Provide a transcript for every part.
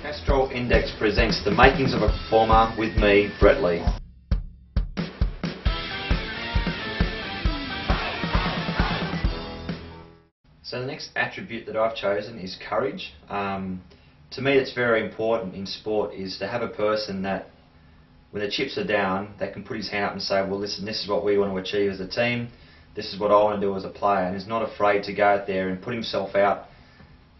Castrol Index presents The Makings of a Performer with me, Brett Lee. So the next attribute that I've chosen is courage. To me, it's very important in sport is to have a person that, when the chips are down, that can put his hand up and say, well listen, this is what we want to achieve as a team, this is what I want to do as a player, and is not afraid to go out there and put himself out,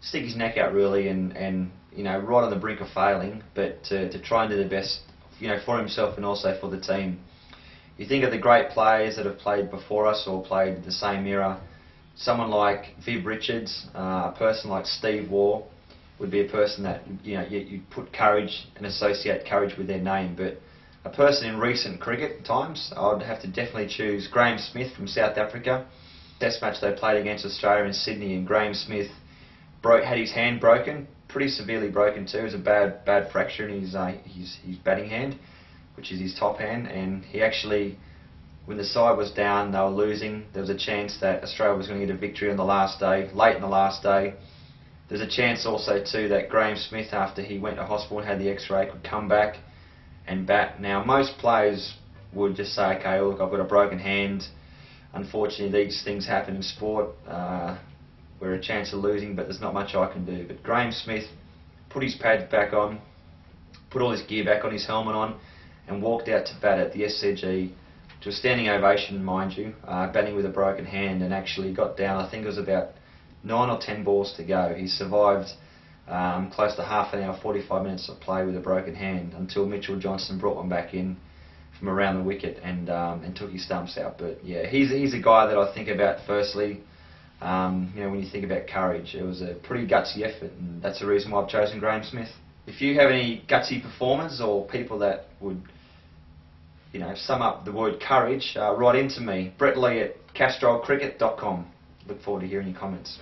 stick his neck out really, and you know, right on the brink of failing, but to try and do the best, you know, for himself and also for the team. You think of the great players that have played before us or played the same era. Someone like Viv Richards, a person like Steve Waugh would be a person that, you know, you put courage and associate courage with their name. But a person in recent cricket times, I'd have to definitely choose Graeme Smith from South Africa. Test match they played against Australia in Sydney, and Graeme Smith had his hand broken, pretty severely broken too. It was a bad fracture in his batting hand, which is his top hand, and he actually, when the side was down, they were losing, there was a chance that Australia was going to get a victory on the last day, late in the last day. There's a chance also too that Graeme Smith, after he went to hospital and had the x-ray, could come back and bat. Now most players would just say, okay, look, I've got a broken hand. Unfortunately these things happen in sport. We're a chance of losing, but there's not much I can do. But Graeme Smith put his pads back on, put all his gear back on, his helmet on, and walked out to bat at the SCG to a standing ovation, mind you, batting with a broken hand, and actually got down, I think it was about 9 or 10 balls to go. He survived close to half an hour, 45 minutes of play with a broken hand, until Mitchell Johnson brought one back in from around the wicket and took his stumps out. But yeah, he's a guy that I think about firstly. You know, when you think about courage, it was a pretty gutsy effort, and that's the reason why I've chosen Graeme Smith. If you have any gutsy performers or people that would, you know, sum up the word courage, write into me, Brett Lee at castrolcricket.com. Look forward to hearing your comments.